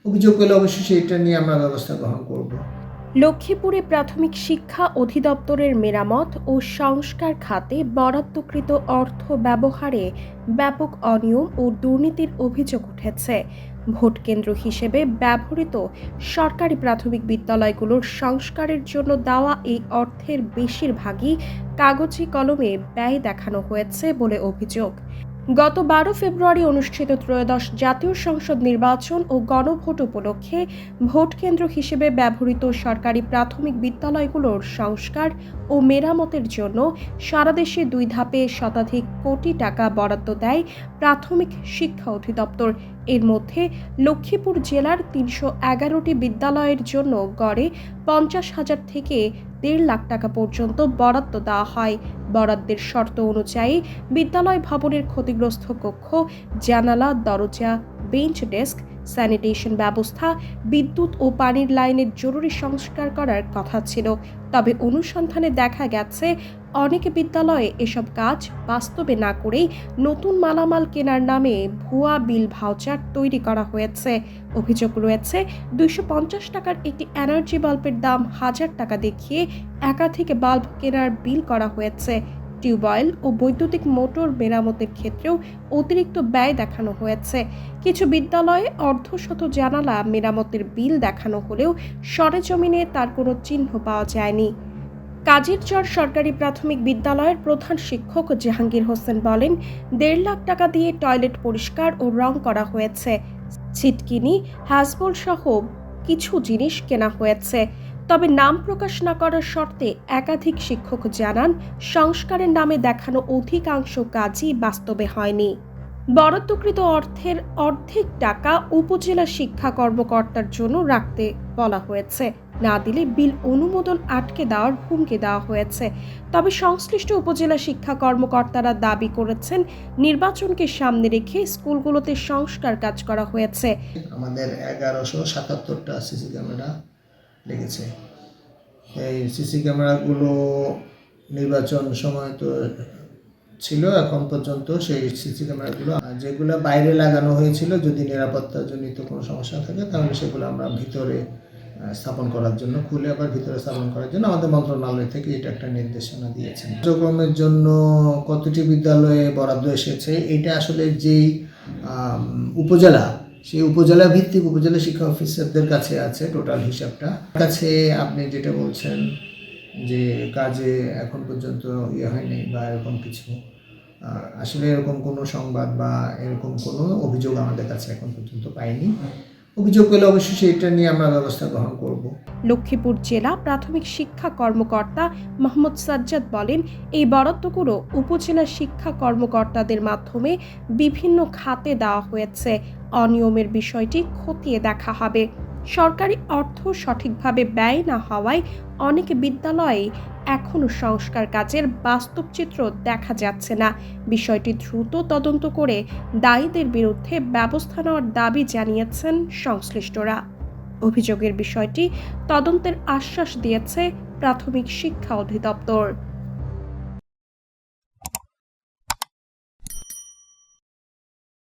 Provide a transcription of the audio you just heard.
অভিযোগ পেলে অবশ্যই সেইটা নিয়ে আমরা ব্যবস্থা গ্রহণ করব। লক্ষ্মীপুরে প্রাথমিক শিক্ষা অধিদপ্তরের মেরামত ও সংস্কার খাতে বরাদ্দকৃত অর্থ ব্যবহারে ব্যাপক অনিয়ম ও দুর্নীতির অভিযোগ উঠেছে। ভোটকেন্দ্র হিসেবে ব্যবহৃত সরকারি প্রাথমিক বিদ্যালয়গুলোর সংস্কারের জন্য দেওয়া এই অর্থের বেশিরভাগই কাগজে কলমে ব্যয় দেখানো হয়েছে বলে অভিযোগ। গত 12 ফেব্রুয়ারি অনুষ্ঠিত ত্রয়োদশ জাতীয় সংসদ নির্বাচন ও গণভোট উপলক্ষে ভোট কেন্দ্র হিসেবে ব্যবহৃত সরকারি প্রাথমিক বিদ্যালয়গুলোর সংস্কার ও মেরামতের জন্য সারা দেশে 2 ধাপে শতাধিক কোটি টাকা বরাদ্দ দেয় প্রাথমিক শিক্ষা অধিদপ্তর। এর মধ্যে লক্ষ্মীপুর জেলার 311টি বিদ্যালয়ের জন্য গড়ে 50,000 থেকে 1.5 লাখ টাকা পর্যন্ত বরাদ্দ দেওয়া হয়। বরাদ্দের শর্ত অনুযায়ী বিদ্যালয় ভবনের ক্ষতিগ্রস্ত কক্ষ, জানালা, দরজা, বেঞ্চ ডেস্ক, স্যানিটেশন ব্যবস্থা, বিদ্যুৎ ও পানির লাইনের জরুরি সংস্কার করার কথা ছিল। তবে অনুসন্ধানে দেখা গেছে অনেক বিদ্যালয়ে এসব কাজ বাস্তবে না করেই নতুন মালামাল কেনার নামে ভুয়া বিল ভাউচার তৈরি করা হয়েছে। অভিযোগ রয়েছে 250 টাকার একটি এনার্জি বাল্বের দাম 1000 টাকা দেখিয়ে একাধিক বাল্ব কেনার বিল করা হয়েছে। টিউবওয়েল ও বৈদ্যুতিক মোটর মেরামতের ক্ষেত্রেও অতিরিক্ত ব্যয় দেখানো হয়েছে। কিছু বিদ্যালয়ে অর্ধশত জানালা মেরামতের বিল দেখানো হলেও সরেজমিনে তার কোনো চিহ্ন পাওয়া যায়নি। কাজিরচর সরকারি প্রাথমিক বিদ্যালয়ের প্রধান শিক্ষক জাহাঙ্গীর হোসেন বলেন, 1.5 লাখ টাকা দিয়ে টয়লেট পরিষ্কার ও রং করা হয়েছে। ছিটকিনি, হ্যাজবল সহ কিছু জিনিস কেনা হয়েছে। তবে নাম প্রকাশ না করার শর্তে একাধিক শিক্ষক জানান, সংস্কারের নামে দেখানো অধিকাংশ কাজই বাস্তবে হয়নি। বরাদ্দকৃত অর্থের অর্ধেক টাকা উপজেলা শিক্ষা কর্মকর্তার জন্য রাখতে বলা হয়েছে। না দিলে বিল অনুমোদন আটকে দেওয়ার হুমকি দেওয়া হয়েছে। তবে সংশ্লিষ্ট উপজেলা শিক্ষা কর্মকর্তারা দাবি করেছেন, নির্বাচনকে সামনে রেখে স্কুলগুলোতে সংস্কার কাজ করা হয়েছে। আমাদের 1177টা সিসি ক্যামেরা লেগেছে। এই সিসি ক্যামেরাগুলো নির্বাচন সময় তো ছিল, এখন পর্যন্ত সেই সিসি ক্যামেরাগুলো যেগুলো বাইরে লাগানো হয়েছিল, যদি নিরাপত্তাজনিত কোনো সমস্যা থাকে তাহলে সেগুলো আমরা ভিতরে স্থাপন করার জন্য, খুলে আবার ভিতরে স্থাপন করার জন্য আমাদের মন্ত্রণালয় থেকে এটা একটা নির্দেশনা দিয়েছেন। কার্যক্রমের জন্য কতটি বিদ্যালয়ে বরাদ্দ এসেছে এটা আসলে যেই উপজেলা, সেই উপজেলা ভিত্তিক উপজেলা শিক্ষা অফিসারদের কাছে আছে টোটাল হিসাবটা। কাছে আপনি যেটা বলছেন যে কাজে এখন পর্যন্ত হয়নি বা এরকম কিছু, আসলে এরকম কোনো সংবাদ বা এরকম কোনো অভিযোগ আমাদের কাছে এখন পর্যন্ত পাইনি। অভিযোগ পেলে অবশ্যই সেটা নিয়ে আমরা ব্যবস্থা গ্রহণ করব। লক্ষ্মীপুর জেলা প্রাথমিক শিক্ষা কর্মকর্তা মোহাম্মদ সাজ্জাদ বলেন, এই বরাদ্দগুলো উপজেলা শিক্ষা কর্মকর্তাদের মাধ্যমে বিভিন্ন খাতে দেওয়া হয়েছে। অনিয়মের বিষয়টি খতিয়ে দেখা হবে। সরকারি অর্থ সঠিকভাবে ব্যয় না হওয়ায় অনেক বিদ্যালয়ে এখনও সংস্কার কাজের বাস্তব চিত্র দেখা যাচ্ছে না। বিষয়টি দ্রুত তদন্ত করে দায়ীদের বিরুদ্ধে ব্যবস্থা নেওয়ার দাবি জানিয়েছেন সংশ্লিষ্টরা। অভিযোগের বিষয়টি তদন্তের আশ্বাস দিয়েছে প্রাথমিক শিক্ষা অধিদপ্তর।